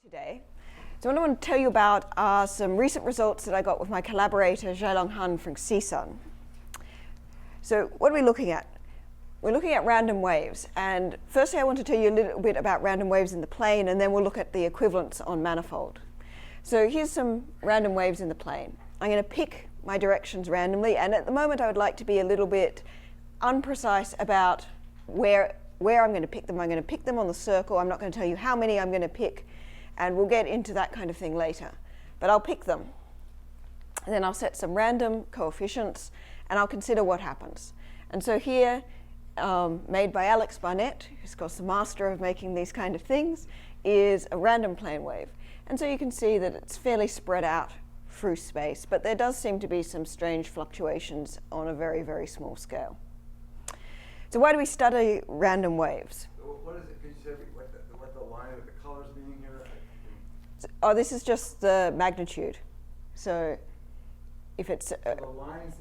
Today. So what I want to tell you about are some recent results that I got with my collaborator Zhailong Han from CSUN. So what are we looking at? We're looking at random waves, and firstly I want to tell you a little bit about random waves in the plane, and then we'll look at the equivalence on manifold. So here's some random waves in the plane. I'm going to pick my directions randomly, and at the moment I would like to be a little bit unprecise about where I'm going to pick them. I'm going to pick them on the circle. I'm not going to tell you how many I'm going to pick, and we'll get into that kind of thing later. But I'll pick them. And then I'll set some random coefficients, and I'll consider what happens. And so here, made by Alex Barnett, who's of course the master of making these kind of things, is a random plane wave. And so you can see that it's fairly spread out through space, but there does seem to be some strange fluctuations on a very, very small scale. So why do we study random waves? What is it? Could you say what the line of the colors meaning here? Oh, this is just the magnitude. So if it's So the lines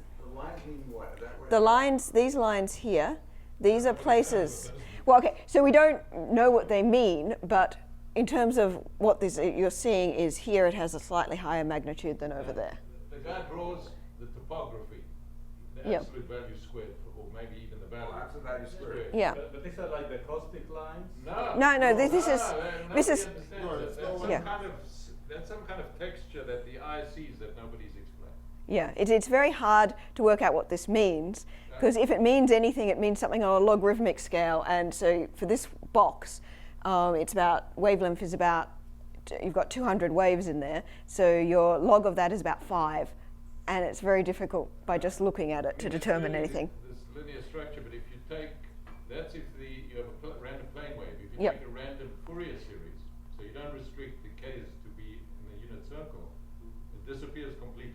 mean what? Is that what the lines, these lines here, these are places. Well, okay, so we don't know what they mean, but in terms of what this you're seeing is here it has a slightly higher magnitude than over there. The guy draws the topography, the Yep. absolute value squared, or maybe even the value. absolute value squared. Yeah. But these are like the caustic lines? No, this is yeah. That's some kind of texture that the eye sees that nobody's explained. Yeah, it's very hard to work out what this means, because if it means anything, it means something on a logarithmic scale. And so for this box, it's about, wavelength is about, you've got 200 waves in there, so your log of that is about 5. And it's very difficult by just looking at it to determine anything. This linear structure, but if you take, that's if you have a random plane wave. If you Yep. take a random Fourier series, so you don't restrict the case to be in a unit circle, it disappears completely.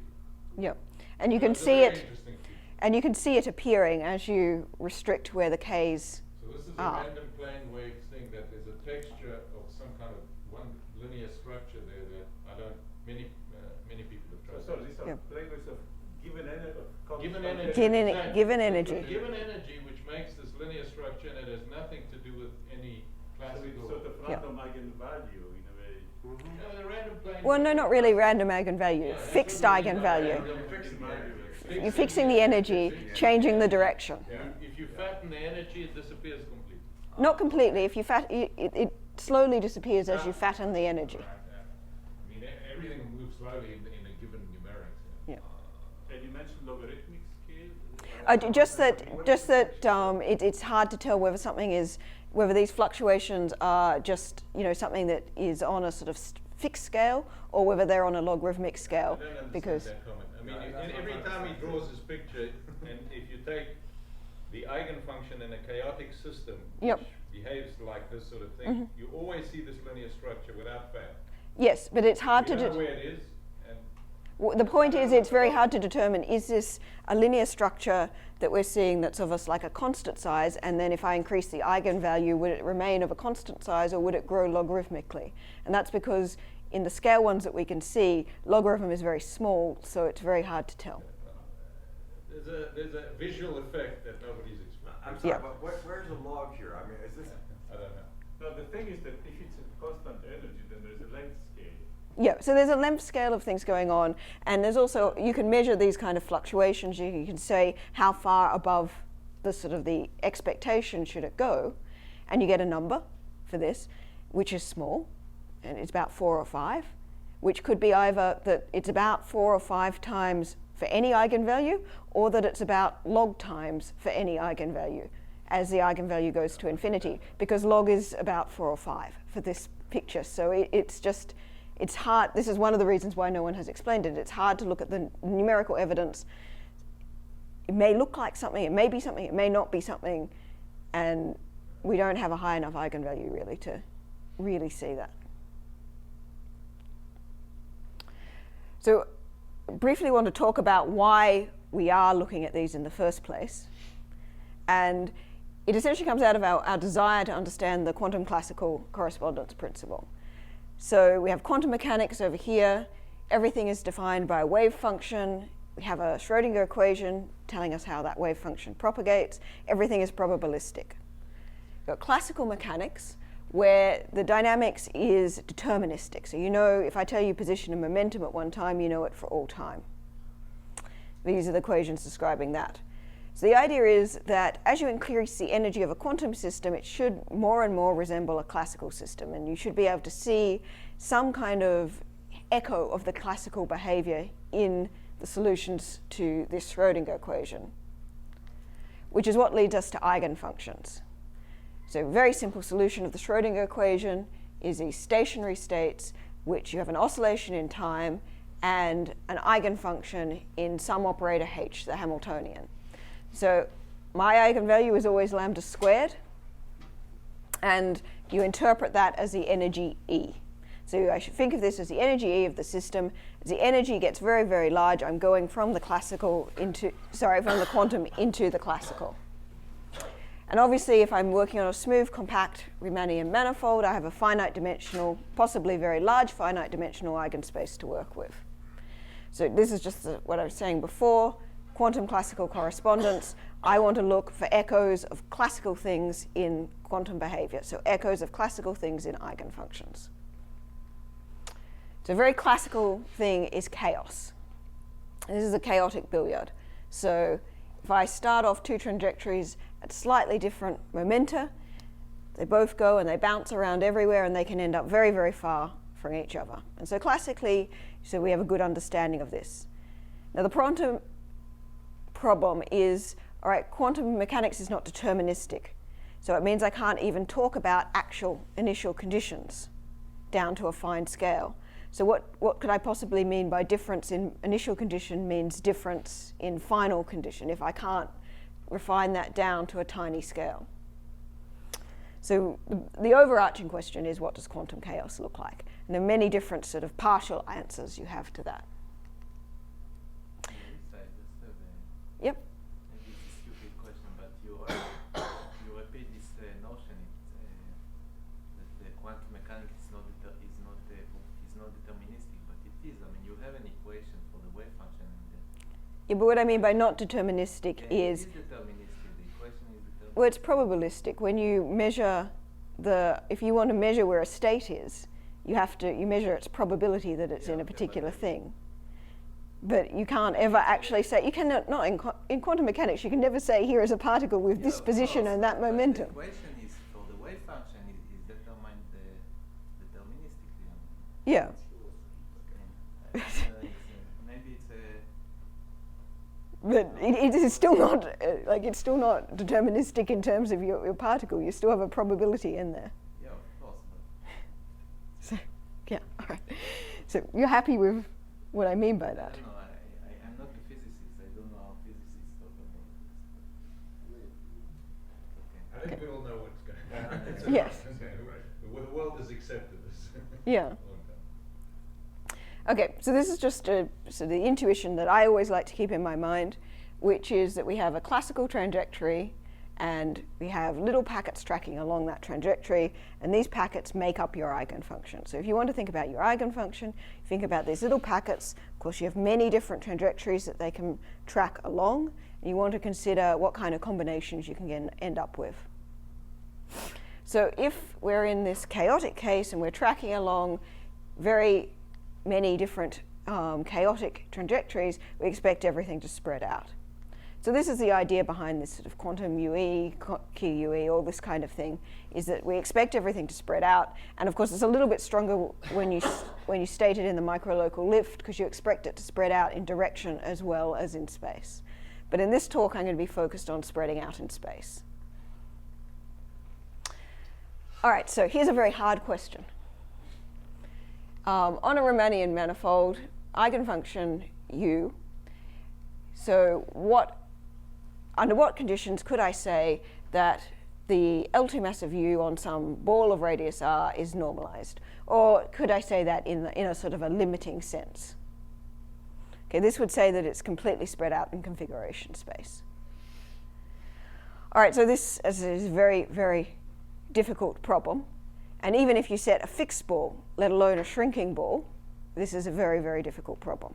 Yep, and you can That's a see very it, interesting feature. and you can see it appearing as you restrict where the K's So this is are. a random plane wave thing that there's a texture of some kind of one linear structure there that many people have tried. So these are Yeah. plane waves of given energy. Given energy. Given- given energy. Given energy, which makes this linear structure, and it has nothing to do with any classical. Sort of random eigenvalue in a way. The random plane. Well, no, not really random eigenvalue, Yeah, that's fixed what we mean by eigenvalue. random Fixed eigenvalue. You're fixing the energy, changing the direction. If you fatten the energy, it disappears completely. Not completely. If you it slowly disappears as you fatten the energy. I mean, everything moves slowly in a given numerics. Yeah. And you mentioned logarithmic scale? Just that it's hard to tell whether these fluctuations are just something that is on a sort of fixed scale, or whether they're on a logarithmic scale. I don't understand Because that comment. I mean, every time he draws his picture, and if you take the eigenfunction in a chaotic system, Yep. which behaves like this sort of thing, you always see this linear structure without fat. yes, but it's hard You to know where it is, and the point is, it's very hard to determine, is this a linear structure that we're seeing that's of like a constant size, and then if I increase the eigenvalue, would it remain of a constant size, or would it grow logarithmically? And that's because in the scale ones that we can see, logarithm is very small, so it's very hard to tell. there's a visual effect that nobody's explained. I'm sorry, Yeah. but where's the log here? I mean, is this? I don't know. No, the thing is that if it's a constant energy, then there's a length scale. Yeah, so there's a length scale of things going on, and there's also, you can measure these kind of fluctuations. You can say how far above the sort of the expectation should it go, and you get a number for this, which is small, and it's about 4 or 5, which could be either that it's about 4 or 5 times for any eigenvalue, or that it's about log times for any eigenvalue as the eigenvalue goes to infinity, because log is about 4 or 5 for this picture. So it's hard. This is one of the reasons why no one has explained it. It's hard to look at the numerical evidence. It may look like something, it may be something, it may not be something, and we don't have a high enough eigenvalue really to really see that. So briefly want to talk about why we are looking at these in the first place. And it essentially comes out of our desire to understand the quantum classical correspondence principle. So we have quantum mechanics over here. Everything is defined by a wave function. We have a Schrodinger equation telling us how that wave function propagates. Everything is probabilistic. We've got classical mechanics, where the dynamics is deterministic. So you know, if I tell you position and momentum at one time, you know it for all time. These are the equations describing that. So the idea is that as you increase the energy of a quantum system, it should more and more resemble a classical system, and you should be able to see some kind of echo of the classical behavior in the solutions to this Schrödinger equation, which is what leads us to eigenfunctions. So a very simple solution of the Schrödinger equation is these stationary states, which you have an oscillation in time and an eigenfunction in some operator h, the Hamiltonian. So my eigenvalue is always lambda squared, and you interpret that as the energy E. So I should think of this as the energy E of the system. As the energy gets very, very large, I'm going from the classical into, from the quantum into the classical. And obviously, if I'm working on a smooth, compact Riemannian manifold, I have a finite dimensional, possibly very large finite dimensional eigenspace to work with. So this is just what I was saying before, quantum classical correspondence. I want to look for echoes of classical things in quantum behavior, so echoes of classical things in eigenfunctions. So a very classical thing is chaos. This is a chaotic billiard. So if I start off two trajectories at slightly different momenta, they both go and they bounce around everywhere, and they can end up very, very far from each other. And so classically, so we have a good understanding of this. Now the quantum problem is, all right, quantum mechanics is not deterministic. So it means I can't even talk about actual initial conditions down to a fine scale. So what could I possibly mean by difference in initial condition means difference in final condition if I can't refine that down to a tiny scale? So the overarching question is, what does quantum chaos look like? And there are many different sort of partial answers you have to that. Yep. Maybe it's a stupid question, but you repeat this notion that the quantum mechanics is not deterministic, but it is. I mean, you have an equation for the wave function. Yeah, but what I mean by not deterministic is. It is deterministic. The equation is deterministic. Well, it's probabilistic. When you measure if you want to measure where a state is, you measure its probability that it's in a particular thing. But you can't ever actually say, you cannot, in quantum mechanics, you can never say, here is a particle with this position and that momentum. The equation is for the wave function is determined deterministically. Yeah. Maybe it's a... But it is still not, it's still not deterministic in terms of your particle. You still have a probability in there. Yeah, of course. So, yeah, all right. So you're happy with what I mean by that? I don't know. I'm not a physicist. I don't know how physicists talk about this. I think we all know what's going on. Yes. The world has accepted this. Yeah. Okay, so this is just the intuition that I always like to keep in my mind, which is that we have a classical trajectory and we have little packets tracking along that trajectory, and these packets make up your eigenfunction. So if you want to think about your eigenfunction, think about these little packets. Of course, you have many different trajectories that they can track along, and you want to consider what kind of combinations you can end up with. So if we're in this chaotic case and we're tracking along very many different chaotic trajectories, we expect everything to spread out. So this is the idea behind this sort of quantum UE, QUE, all this kind of thing, is that we expect everything to spread out. And of course, it's a little bit stronger when you state it in the microlocal lift, because you expect it to spread out in direction as well as in space. But in this talk, I'm going to be focused on spreading out in space. All right, so here's a very hard question. On a Riemannian manifold, eigenfunction U, so under what conditions could I say that the L2 mass of U on some ball of radius r is normalized? Or could I say that in a sort of a limiting sense? Okay, this would say that it's completely spread out in configuration space. All right, so this is a very, very difficult problem. And even if you set a fixed ball, let alone a shrinking ball, this is a very, very difficult problem.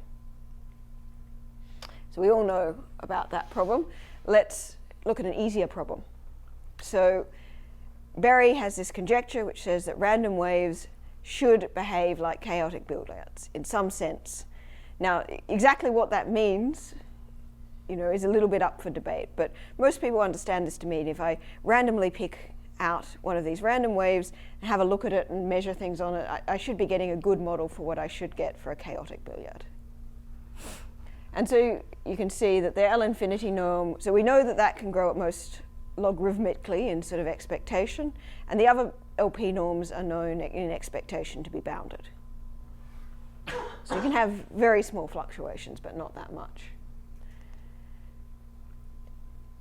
So we all know about that problem. Let's look at an easier problem. So Berry has this conjecture which says that random waves should behave like chaotic build-outs in some sense. Now, exactly what that means, is a little bit up for debate, but most people understand this to mean if I randomly pick out one of these random waves and have a look at it and measure things on it, I should be getting a good model for what I should get for a chaotic billiard. And so you can see that the L infinity norm, so we know that that can grow at most logarithmically in sort of expectation, and the other LP norms are known in expectation to be bounded. So you can have very small fluctuations, but not that much.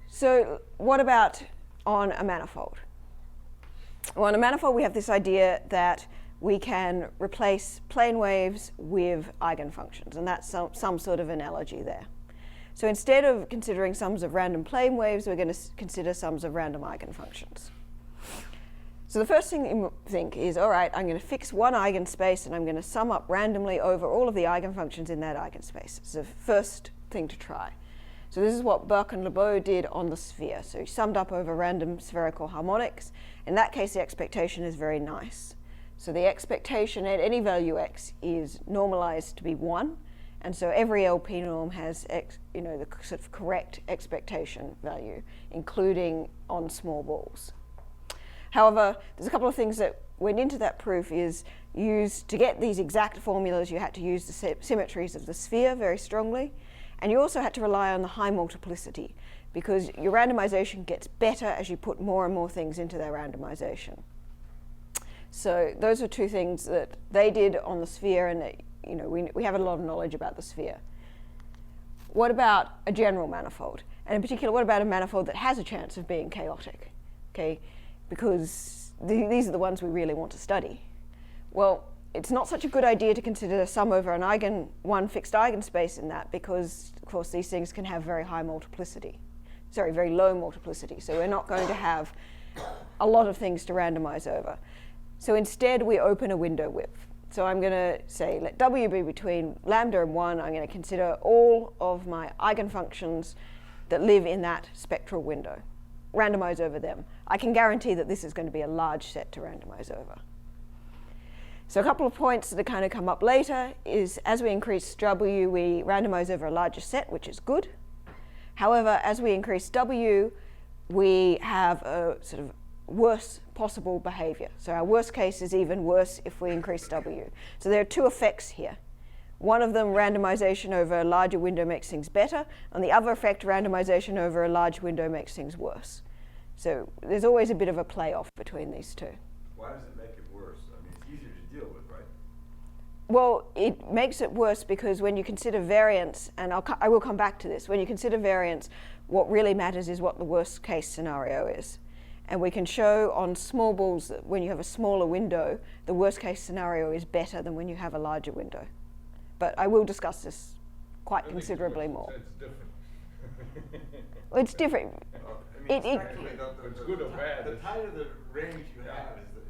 So what about on a manifold? Well, on a manifold we have this idea that we can replace plane waves with eigenfunctions, and that's some sort of analogy there. So instead of considering sums of random plane waves, we're going to consider sums of random eigenfunctions. So the first thing you think is, all right, I'm going to fix one eigenspace and I'm going to sum up randomly over all of the eigenfunctions in that eigenspace. It's the first thing to try. So this is what Burke and Lebeau did on the sphere. So he summed up over random spherical harmonics. In that case, the expectation is very nice. So the expectation at any value x is normalized to be 1. And so every LP norm has the sort of correct expectation value, including on small balls. However, there's a couple of things that went into that proof. Is used to get these exact formulas, you had to use the symmetries of the sphere very strongly. And you also had to rely on the high multiplicity, because your randomization gets better as you put more and more things into their randomization. So those are two things that they did on the sphere, and we have a lot of knowledge about the sphere. What about a general manifold? And in particular, what about a manifold that has a chance of being chaotic? Okay, because these are the ones we really want to study. Well, it's not such a good idea to consider the sum over one fixed eigenspace in that, because of course these things can have very low multiplicity. So we're not going to have a lot of things to randomize over. So instead we open a window width. So I'm going to say let W be between lambda and 1. I'm going to consider all of my eigenfunctions that live in that spectral window, randomize over them. I can guarantee that this is going to be a large set to randomize over. So a couple of points that kind of come up later is as we increase W, we randomize over a larger set, which is good. However, as we increase W, we have a sort of worse possible behavior. So our worst case is even worse if we increase W. So there are two effects here. One of them, randomization over a larger window makes things better, and the other effect, randomization over a large window makes things worse. So there's always a bit of a play-off between these two. Why does it make it worse? I mean, it's easier to deal with, right? Well, it makes it worse because when you consider variance, and I will come back to this, when you consider variance, what really matters is what the worst case scenario is. And we can show on small balls that when you have a smaller window, the worst case scenario is better than when you have a larger window. But I will discuss this quite considerably more. So it's different. Well, it's different. It's good or bad. The tighter the range you have is the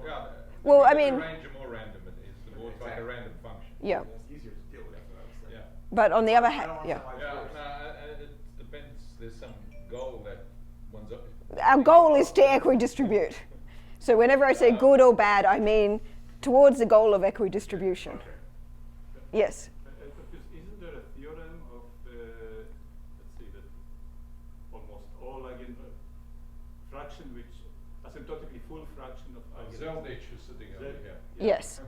more. Well, the I mean, range, the more random it is. The more it's like a random function. Yeah. It's easier to deal with. That's what I was saying. Yeah. But on the other hand, yeah. It depends. There's some goal that one's up. Our goal is to equidistribute. So whenever I say good or bad, I mean towards the goal of equidistribution. Yes. Isn't there a theorem of, let's see, that almost all fraction which asymptotically full fraction of Zeldich is sitting over here. Yes. So,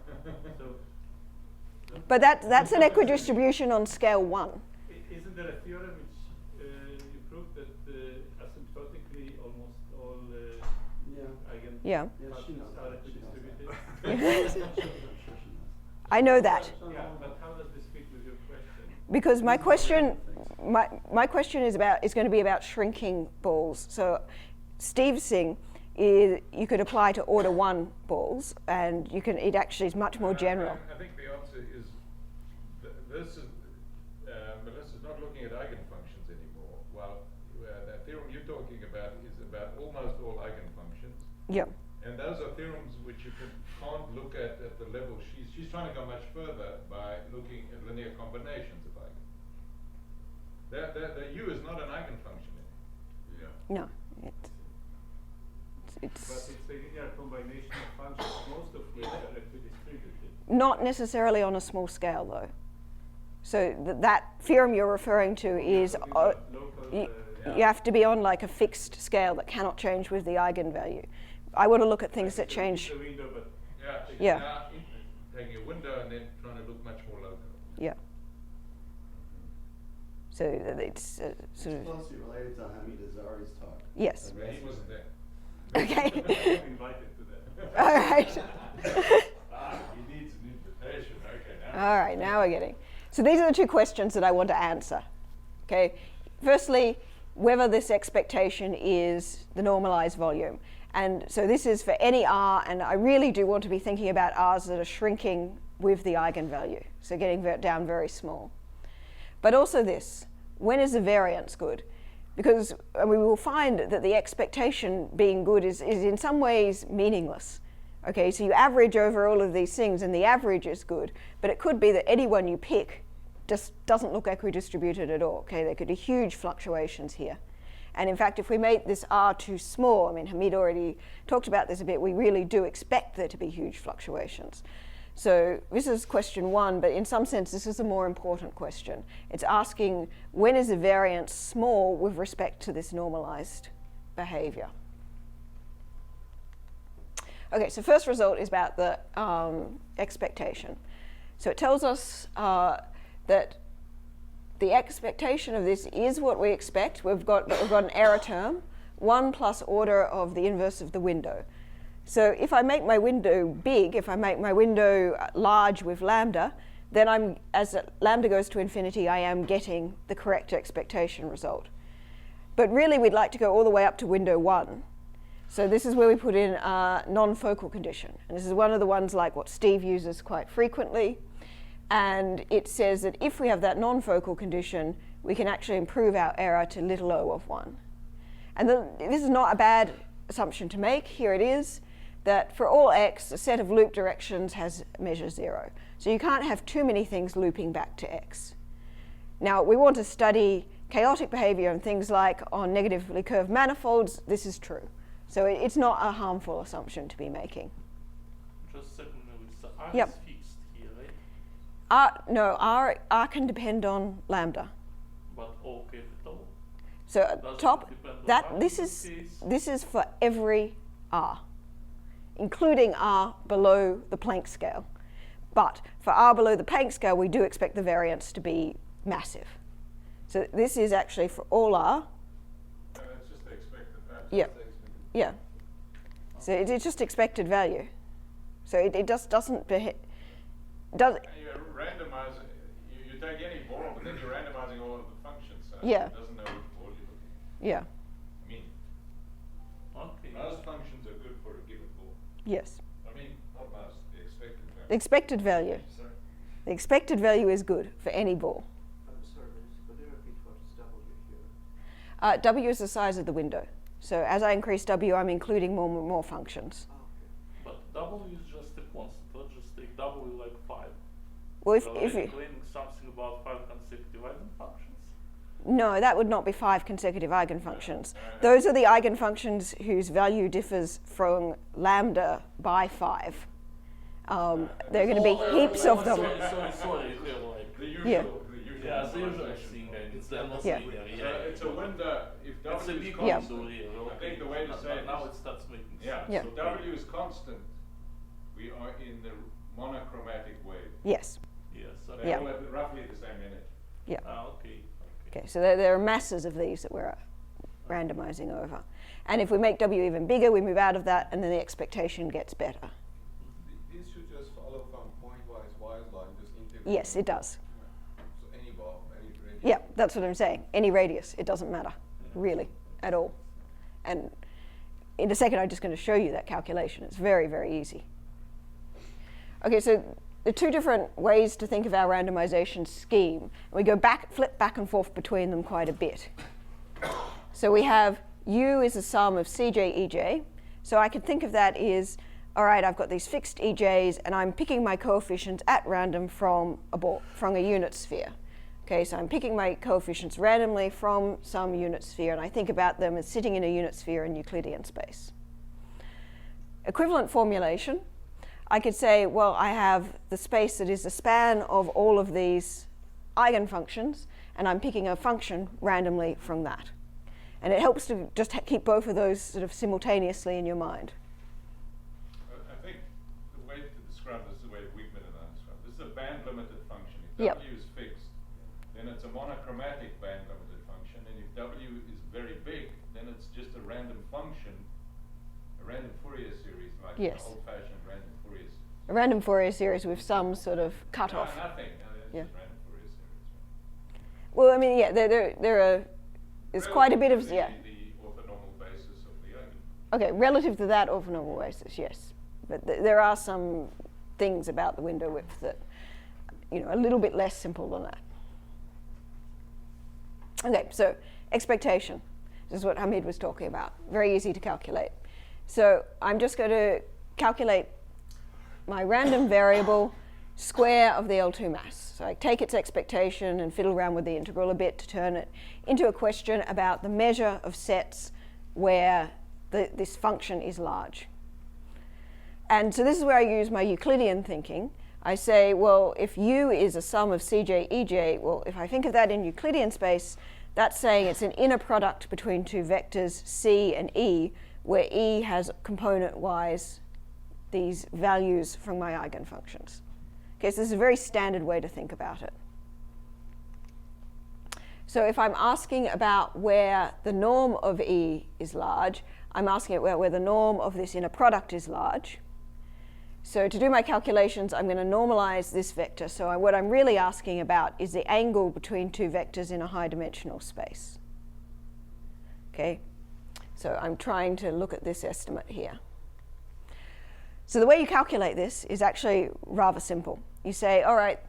But that's an equidistribution on scale 1. Isn't there a theorem which you proved that asymptotically almost all Yeah. eigenfunctions are equidistributed? I know that. Yeah, but how does this fit with your question? Because my question is going to be about shrinking balls. So Steve's thing is you could apply to order 1 balls, and it actually is much more general. I think the answer is this is Melissa's not looking at eigenfunctions anymore. Well, the theorem you're talking about is about almost all eigenfunctions. Yeah. And those are theorems which you can't look at the level. She's trying to go much further by looking at linear combinations of eigen. The U is not an eigenfunction anymore. Yeah. No. But it's a linear combination of functions, most of which are equidistributed. Not necessarily on a small scale, though. So that theorem you're referring to is you have to be on like a fixed scale that cannot change with the eigenvalue. I want to look at things that change. The window, but Yeah. Now, taking a window and then trying to look much more local. Yeah. So it's sort It's of, closely related to Hamid Azari's talk. yes. But he wasn't there. Okay. I'm invited to that. All right. He needs an invitation. Okay, now. All right, now we're getting. So these are the two questions that I want to answer. Okay. Firstly, whether this expectation is the normalized volume. And so this is for any R, and I really do want to be thinking about R's that are shrinking with the eigenvalue, so getting down very small. But also this, when is the variance good? Because we will find that the expectation being good is in some ways meaningless. Okay, so you average over all of these things and the average is good, but it could be that any one you pick just doesn't look equidistributed at all. Okay, there could be huge fluctuations here. And in fact, if we make this R too small, I mean, Hamid already talked about this a bit, we really do expect there to be huge fluctuations. So this is question one, but in some sense, this is a more important question. It's asking, when is the variance small with respect to this normalized behavior? Okay, so first result is about the expectation. So it tells us that the expectation of this is what we expect. We've got an error term, 1 plus order of the inverse of the window. So if I make my window big, if I make my window large with lambda, then as lambda goes to infinity, I am getting the correct expectation result. But really, we'd like to go all the way up to window 1. So this is where we put in a non-focal condition. And this is one of the ones like what Steve uses quite frequently. And it says that if we have that non-focal condition, we can actually improve our error to little o of 1. And this is not a bad assumption to make. Here it is, that for all x, a set of loop directions has measure 0. So you can't have too many things looping back to x. Now, we want to study chaotic behavior and things like on negatively curved manifolds. This is true. So it's not a harmful assumption to be making. Just a second, so R Yep. is fixed here, right? No, R can depend on lambda. But O capital. So Doesn't top, depend on that R this in is case. this is for every R, including R below the Planck scale. But for R below the Planck scale, we do expect the variance to be massive. So this is actually for all R. That's just the expected value. Yeah. Yeah. So it's just expected value. So it just doesn't And you randomize, you take any ball, but then you're randomizing all of the functions. So Yeah. It doesn't know which ball you're looking at. yeah. I mean, Okay. most functions are good for a given ball. Yes. I mean, not most, the expected value. The expected value. Sorry. The expected value is good for any ball. I'm sorry, could you repeat what is W here? W is the size of the window. So as I increase W, I'm including more functions. Oh, okay. But W is just a constant. Let's just take W like 5. Well, So if are you, you claiming something about 5 consecutive eigenfunctions? no, that would not be 5 consecutive eigenfunctions. Those are the eigenfunctions whose value differs from lambda by 5. There are going to be heaps of them. Sorry. You have like, The usual, Yeah. the usual yeah, the usual normalization. thing, and it's not Yeah. linear, So it's a window, if It's a W is big Yeah. constant, window here. I think the way to say it now is- it starts making yeah, sense. Yeah. so W is constant, we are in the monochromatic wave. Yes. Yes. They Yeah. all have roughly the same energy. Yeah. Okay. Okay. So there are masses of these that we're randomizing over. And if we make W even bigger, we move out of that, and then the expectation gets better. This should just follow from pointwise wise line, just integrate. Yes, it does. So any ball, any radius. Yeah, that's what I'm saying. Any radius, it doesn't matter, really, at all. And in a second, I'm just going to show you that calculation. It's very, very easy. Okay, so the two different ways to think of our randomization scheme. We go flip back and forth between them quite a bit. So we have U is the sum of Cj, Ej. So I could think of that as, all right, I've got these fixed Ej's, and I'm picking my coefficients at random from a unit sphere. Okay, so I'm picking my coefficients randomly from some unit sphere, and I think about them as sitting in a unit sphere in Euclidean space. equivalent formulation, I could say, well, I have the space that is the span of all of these eigenfunctions, and I'm picking a function randomly from that. And it helps to just keep both of those sort of simultaneously in your mind. I think the way to describe this is the way Wigman and I describe it. This is a band-limited function. If Yep. W is fixed, then it's a monochromatic band-limited function. And if W is very big, then it's just a random function, a random Fourier series, like Yes. an old-fashioned random Fourier series. A random Fourier series with some sort of cutoff. No, nothing. No, it's Yeah. just random Fourier series. Well, I mean, yeah, there's quite a bit of, yeah. The orthonormal basis of the eigen. Okay, relative to that orthonormal basis, yes. But there are some things about the window width that, a little bit less simple than that. Okay, so expectation. This is what Hamid was talking about. Very easy to calculate. So I'm just going to calculate my random variable square of the L2 mass. So I take its expectation and fiddle around with the integral a bit to turn it into a question about the measure of sets where this function is large. And so this is where I use my Euclidean thinking. I say, well, if U is a sum of Cj, Ej, well, if I think of that in Euclidean space, that's saying it's an inner product between two vectors C and E, where E has component-wise these values from my eigenfunctions. Okay, so this is a very standard way to think about it. So if I'm asking about where the norm of E is large, I'm asking about where the norm of this inner product is large. So to do my calculations, I'm going to normalize this vector. So what I'm really asking about is the angle between two vectors in a high-dimensional space. Okay, so I'm trying to look at this estimate here. So the way you calculate this is actually rather simple. You say, all right,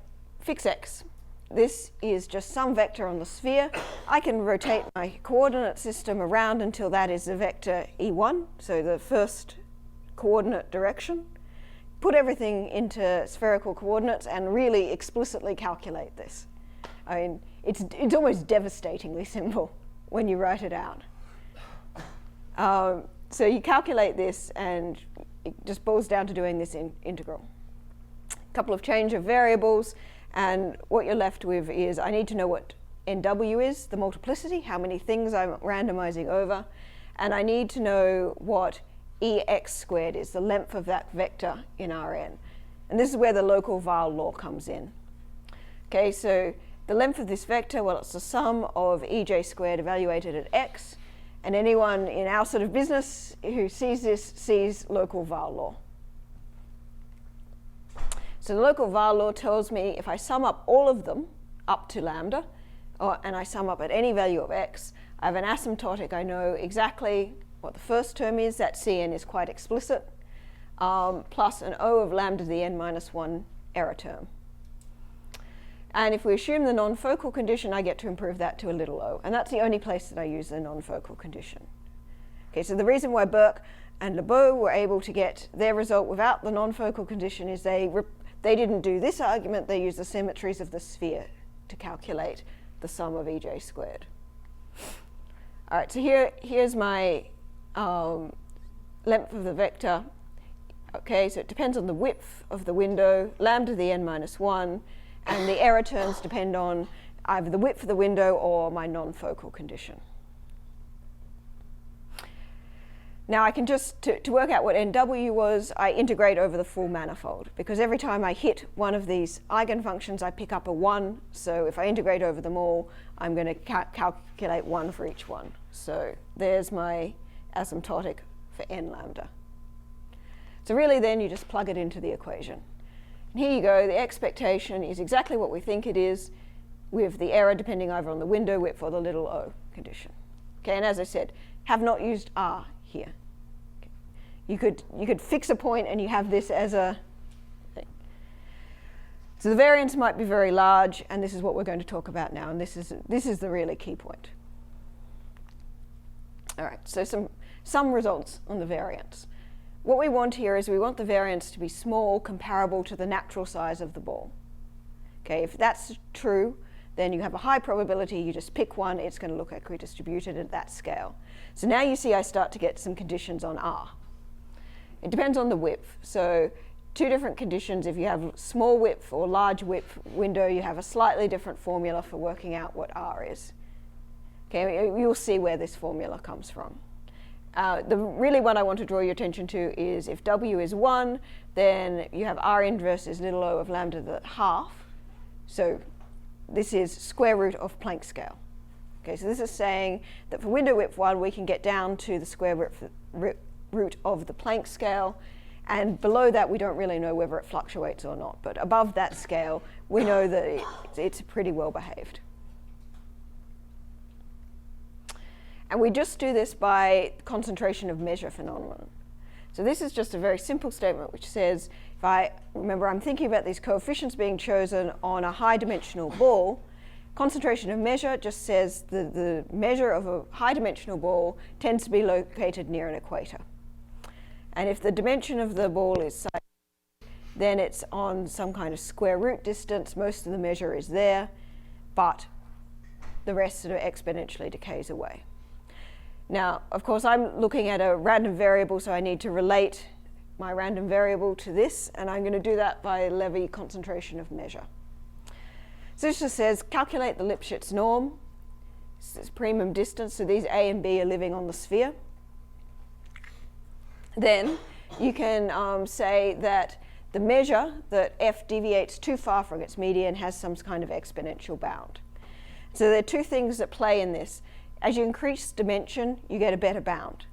fix x. This is just some vector on the sphere. I can rotate my coordinate system around until that is the vector E1, so the first coordinate direction. Put everything into spherical coordinates and really explicitly calculate this. I mean, it's almost devastatingly simple when you write it out. So you calculate this, and it just boils down to doing this integral. A couple of change of variables, and what you're left with is I need to know what NW is, the multiplicity, how many things I'm randomizing over, and I need to know what EX squared is, the length of that vector in Rn. And this is where the local Weyl law comes in. Okay, so the length of this vector, well, it's the sum of EJ squared evaluated at x, and anyone in our sort of business who sees this sees local Weyl law. So the local Weyl law tells me if I sum up all of them up to lambda, and I sum up at any value of x, I have an asymptotic. I know exactly what the first term is. That Cn is quite explicit, plus an O of lambda to the n minus 1 error term. And if we assume the non-focal condition, I get to improve that to a little o. And that's the only place that I use the non-focal condition. Okay, so the reason why Burke and Lebeau were able to get their result without the non-focal condition is they didn't do this argument, they used the symmetries of the sphere to calculate the sum of EJ squared. All right, so here's my length of the vector. Okay, so it depends on the width of the window, lambda to the n minus 1, and the error terms depend on either the width of the window or my non-focal condition. Now I can just, to work out what NW was, I integrate over the full manifold, because every time I hit one of these eigenfunctions, I pick up a 1. So if I integrate over them all, I'm going to calculate 1 for each one. So there's my asymptotic for n lambda. So really then you just plug it into the equation. And here you go, the expectation is exactly what we think it is, with the error depending either on the window width or the little o condition. Okay, and as I said, have not used R here. Okay. You could fix a point and you have this as a thing. So the variance might be very large, and this is what we're going to talk about now, and this is the really key point. All right, so some results on the variance. What we want here is we want the variance to be small, comparable to the natural size of the ball. Okay, if that's true, then you have a high probability, you just pick one, it's going to look equidistributed at that scale. So now you see I start to get some conditions on R. It depends on the width. So two different conditions. If you have small width or large width window, you have a slightly different formula for working out what R is. Okay, you'll see where this formula comes from. The really one I want to draw your attention to is if W is 1, then you have R inverse is little o of lambda the half. So this is square root of Planck scale. Okay, so this is saying that for window width 1, we can get down to the square root of the Planck scale. And below that, we don't really know whether it fluctuates or not. But above that scale, we know that it's pretty well behaved. And we just do this by concentration of measure phenomenon. So this is just a very simple statement which says, if I remember, I'm thinking about these coefficients being chosen on a high dimensional ball. Concentration of measure just says the measure of a high dimensional ball tends to be located near an equator. And if the dimension of the ball is such, then it's on some kind of square root distance. Most of the measure is there, but the rest sort of exponentially decays away. Now, of course, I'm looking at a random variable, so I need to relate my random variable to this, and I'm going to do that by Levy concentration of measure. So this just says calculate the Lipschitz norm. This is primum distance, so these A and B are living on the sphere. Then you can say that the measure that f deviates too far from its median has some kind of exponential bound. So there are two things that play in this. As you increase dimension, you get a better bound.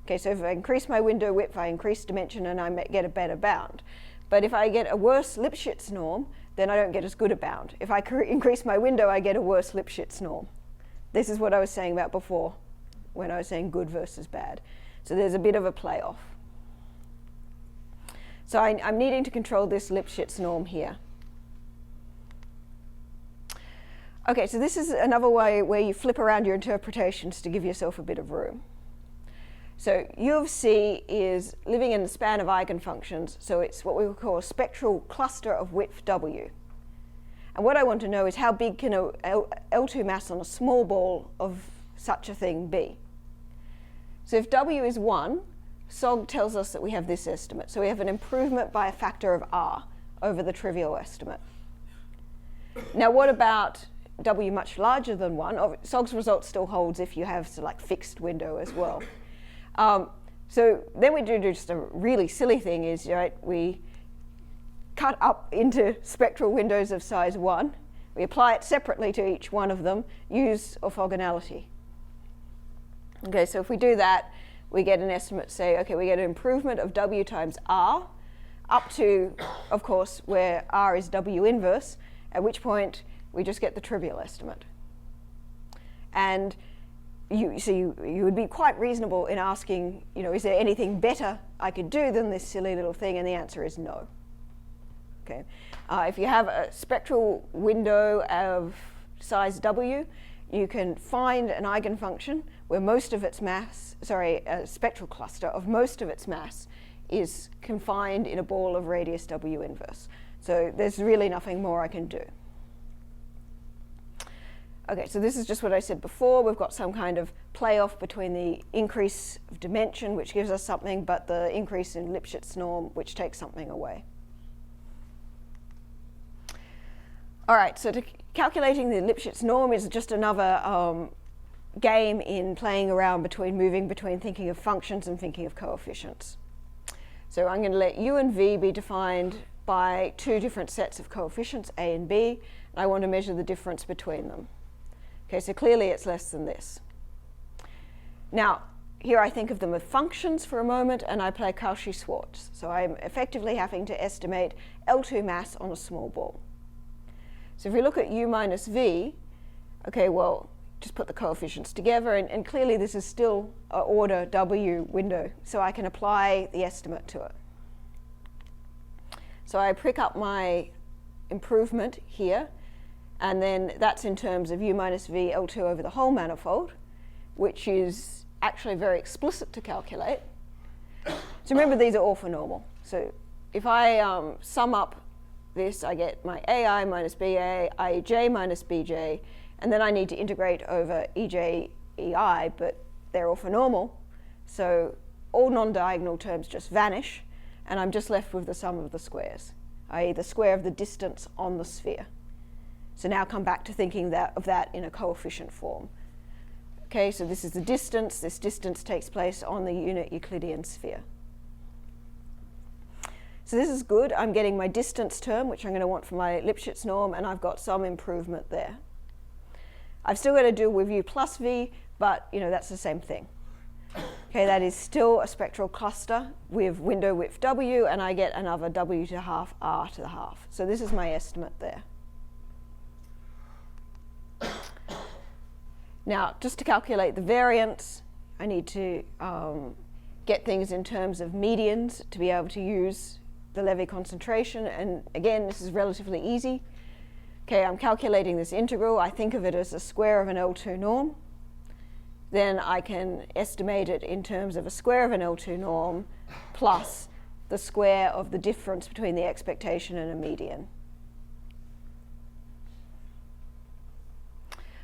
Okay, so if I increase my window width, I increase dimension and I get a better bound. But if I get a worse Lipschitz norm, then I don't get as good a bound. If I increase my window, I get a worse Lipschitz norm. This is what I was saying about before, when I was saying good versus bad. So there's a bit of a play-off. So I'm needing to control this Lipschitz norm here. Okay, so this is another way where you flip around your interpretations to give yourself a bit of room. So U of C is living in the span of eigenfunctions, so it's what we would call a spectral cluster of width W. And what I want to know is how big can a L2 mass on a small ball of such a thing be? So if W is 1, SOG tells us that we have this estimate. So we have an improvement by a factor of R over the trivial estimate. Now what about W much larger than 1? SOG's result still holds if you have like fixed window as well. So then we do just a really silly thing is, right, we cut up into spectral windows of size 1. We apply it separately to each one of them, use orthogonality. Okay, so if we do that, we get an estimate, say, okay, we get an improvement of W times R up to, of course, where R is W inverse, at which point we just get the trivial estimate. And you would be quite reasonable in asking, is there anything better I could do than this silly little thing? And the answer is no. Okay. If you have a spectral window of size W, you can find an eigenfunction where most of its mass, a spectral cluster of most of its mass is confined in a ball of radius W inverse. So there's really nothing more I can do. Okay, so this is just what I said before. We've got some kind of play-off between the increase of dimension, which gives us something, but the increase in Lipschitz norm, which takes something away. All right, so calculating the Lipschitz norm is just another game in playing around moving between thinking of functions and thinking of coefficients. So I'm going to let U and V be defined by two different sets of coefficients, A and B, and I want to measure the difference between them. Okay, so clearly it's less than this. Now, here I think of them as functions for a moment, and I play Cauchy-Schwarz. So I'm effectively having to estimate L2 mass on a small ball. So if we look at U minus V, okay, well, just put the coefficients together, and clearly this is still an order W window, so I can apply the estimate to it. So I pick up my improvement here, and then that's in terms of U minus V L2 over the whole manifold, which is actually very explicit to calculate. So remember, these are orthonormal. So if I sum up this, I get my AI minus BA, IJ minus BJ, and then I need to integrate over EJ, EI, but they're orthonormal. So all non-diagonal terms just vanish, and I'm just left with the sum of the squares, i.e. the square of the distance on the sphere. So now come back to thinking of that in a coefficient form. Okay, so this is the distance. This distance takes place on the unit Euclidean sphere. So this is good. I'm getting my distance term, which I'm going to want for my Lipschitz norm, and I've got some improvement there. I've still got to do with u plus v, but that's the same thing. Okay, that is still a spectral cluster with window width w, and I get another w to the half r to the half. So this is my estimate there. Now, just to calculate the variance, I need to get things in terms of medians to be able to use the Levy concentration, and again, this is relatively easy. Okay, I'm calculating this integral. I think of it as the square of an L2 norm. Then I can estimate it in terms of a square of an L2 norm plus the square of the difference between the expectation and a median.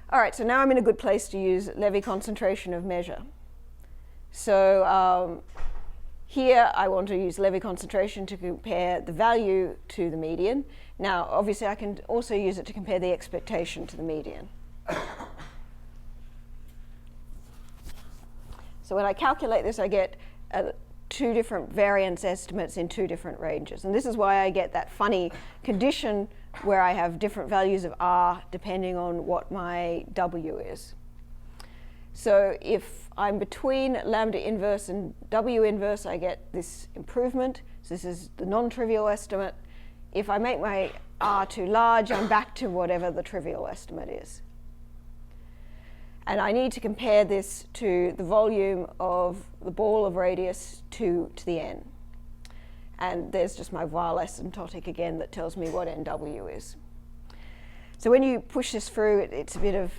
All right, so now I'm in a good place to use Levy concentration of measure. So here I want to use Levy concentration to compare the value to the median. Now, obviously, I can also use it to compare the expectation to the median. So when I calculate this, I get two different variance estimates in two different ranges. And this is why I get that funny condition where I have different values of r depending on what my w is. So if I'm between lambda inverse and w inverse, I get this improvement. So this is the non-trivial estimate. If I make my r too large, I'm back to whatever the trivial estimate is. And I need to compare this to the volume of the ball of radius 2 to the n. And there's just my Weil asymptotic again that tells me what NW is. So when you push this through, it's a bit of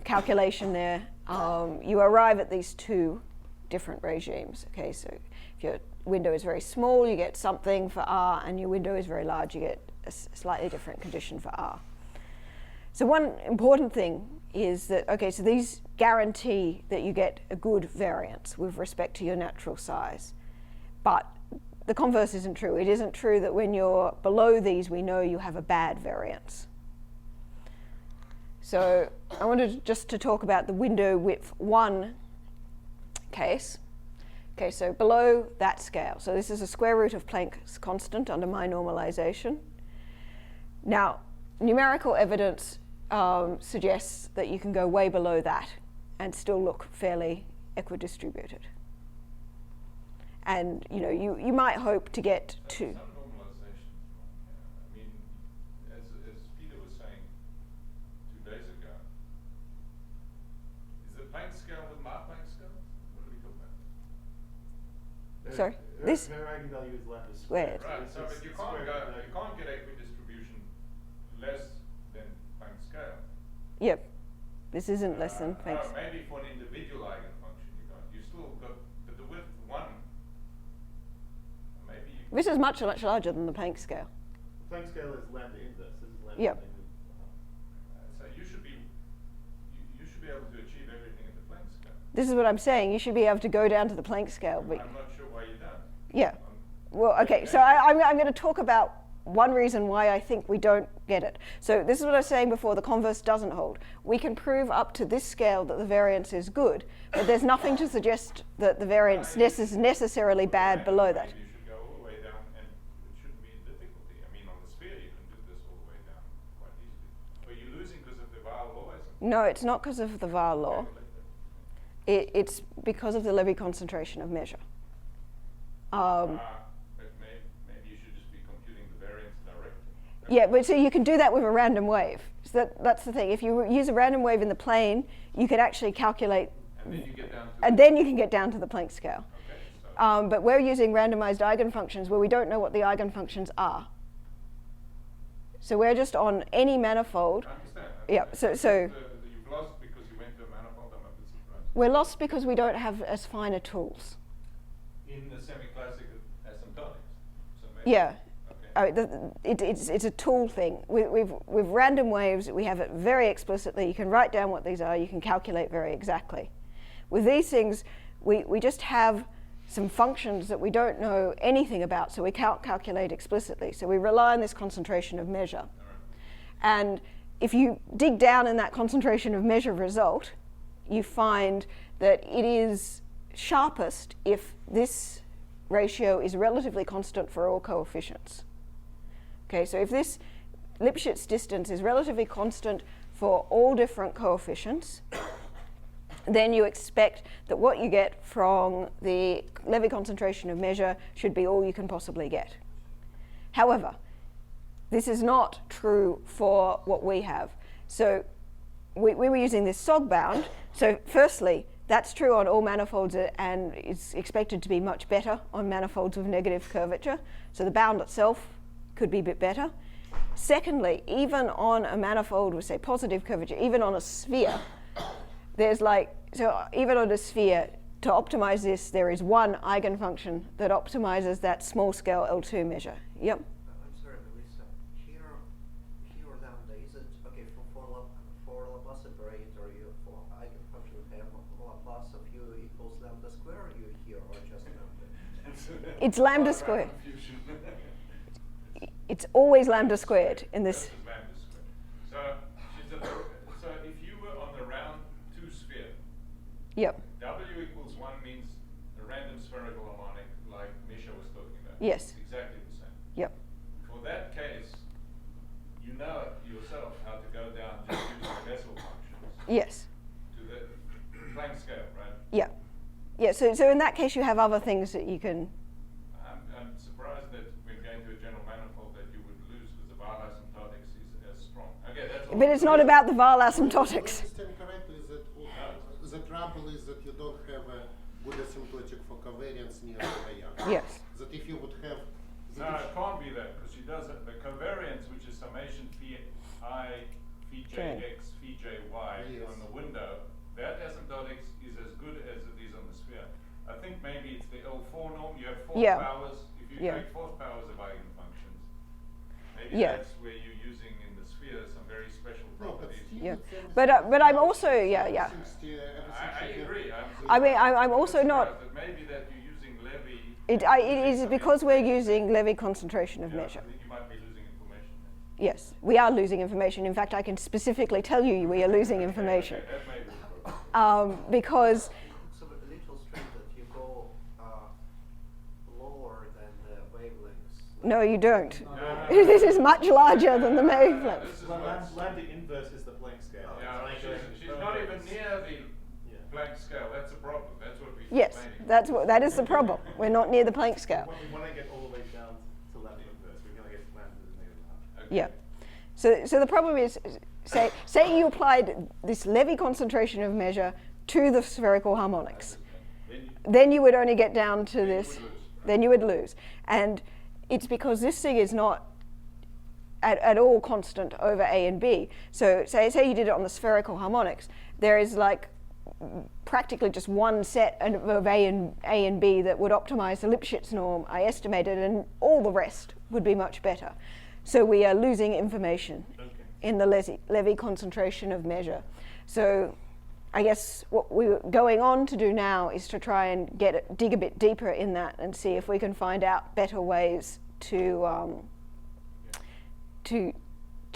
calculation there. You arrive at these two different regimes. Okay, so if your window is very small, you get something for R, and your window is very large, you get a slightly different condition for R. So one important thing is that, okay, so these guarantee that you get a good variance with respect to your natural size. But the converse isn't true. It isn't true that when you're below these, we know you have a bad variance. So I wanted just to talk about the window width 1 case. Okay, so below that scale. So this is a square root of Planck's constant under my normalization. Now, numerical evidence suggests that you can go way below that and still look fairly equidistributed. And you might hope to get to. Some normalization. I mean, as Peter was saying 2 days ago, is the Planck scale with my Planck scale? What are we talking about? Sorry, this Her eigenvalue is lambda squared. Right. So, but you can't get equidistribution less than Planck scale. Yep, this isn't less than Planck's. Maybe for an individual eigenfunction you still got, but the width 1. This is much, much larger than the Planck scale. Planck scale is lambda inverse. This is lambda. Yep. So you should be able to achieve everything at the Planck scale. This is what I'm saying. You should be able to go down to the Planck scale. But I'm not sure why you don't. yeah. Well, okay. So I'm going to talk about one reason why I think we don't get it. So this is what I was saying before. The converse doesn't hold. We can prove up to this scale that the variance is good, but there's nothing to suggest that the variance is necessarily bad below that. You should go all the way down, and it shouldn't be a difficulty. I mean, on the sphere you can do this all the way down quite easily. But you're losing because of the Weil law, isn't it? No, it's not because of the Weil law. It's because of the Levy concentration of measure. But maybe you should just be computing the variance directly. Yeah, but so you can do that with a random wave. So that's the thing. If you use a random wave in the plane, you can actually calculate, And then you get down to and then you can get down to the Planck scale. Okay, so But we're using randomized eigenfunctions where we don't know what the eigenfunctions are. So we're just on any manifold. I understand. Yeah, so you've lost because you went to a manifold. I'm a bit surprised. we're lost because we don't have as finer tools. In the semi-classical asymptotics. So maybe, Yeah. Okay. It's a tool thing. With random waves, we have it very explicitly. You can write down what these are. You can calculate very exactly. With these things, we just have some functions that we don't know anything about, so we can't calculate explicitly. So we rely on this concentration of measure. And if you dig down in that concentration of measure result, you find that it is sharpest if this ratio is relatively constant for all coefficients. Okay, so if this Lipschitz distance is relatively constant for all different coefficients, then you expect that what you get from the Levy concentration of measure should be all you can possibly get. However, this is not true for what we have. So we were using this SOG bound. So firstly, that's true on all manifolds and is expected to be much better on manifolds with negative curvature. So the bound itself could be a bit better. Secondly, even on a manifold with, say, positive curvature, even on a sphere, there's even on a sphere, to optimize this, there is one eigenfunction that optimizes that small scale L2 measure. Yep. I'm sorry, Melissa. Here lambda, is it okay for Laplace operator? You for eigenfunction have Laplace of u equals lambda square. You here or just lambda? It's lambda squared. It's always lambda squared in this. Lambda squared. So if you were on the round 2 sphere, Yep. W equals 1 means a random spherical harmonic like Misha was talking about. Yes. It's exactly the same. Yep. For that case, you know yourself how to go down just using the Bessel functions Yes. to the Planck scale, right? Yeah. Yeah. So in that case, you have other things that you can. I'm surprised that when going to a general manifold that you would lose because the Wahl asymptotics is as strong. Okay, that's all. But it's not about the Wahl asymptotics. Understand correctly that the trouble is that you don't have a good asymptotic for covariance near the layer. Yes. That if you would have. No, it can't be that because she does it. The covariance, which is summation phi, phi jx, phi jy Yes. on the window, that asymptotics is as good as it is on the sphere. I think maybe it's the L4 norm. You have 4 Yeah. powers. If you Yeah. take 4 powers of eigenfunctions, maybe Yeah. that's where you're using in the sphere some very special No, but properties. still Yeah. it's everything- But I'm also yeah. everything still- everything I should have- agree. I mean, I'm also not. surprised that maybe that you're using Levy. It is because we're using Levy concentration of Yeah, measure. I think you might be losing information. Yes, we are losing information. In fact, I can specifically tell you we are losing information Okay, that may be the problem. because It's a little strange that you go lower than the wavelengths. no, you don't. No. This is much larger than the wavelength. This is what's- Lambda inverse is the Planck scale. Yeah, she's not even near the Planck scale. That's a problem. That's what we're Yes, complaining. that is the problem. We're not near the Planck scale. When we want to get all the way down to lambda inverse, we're going to get lambda to -1/2. Okay. Yeah. So the problem is, say you applied this Levy concentration of measure to the spherical harmonics, then you would only get down to this. Then you would lose, and it's because this thing is not at all constant over A and B. So say you did it on the spherical harmonics, there is like practically just one set of A and B that would optimize the Lipschitz norm, I estimated, and all the rest would be much better. So we are losing information in the Levy concentration of measure. So I guess what we're going on to do now is to try and dig a bit deeper in that and see if we can find out better ways to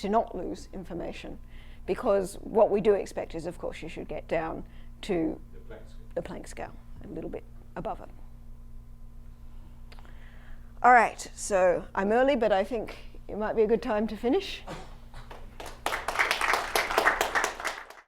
not lose information. Because what we do expect is, of course, you should get down to the Planck scale, a little bit above it. All right, so I'm early, but I think it might be a good time to finish.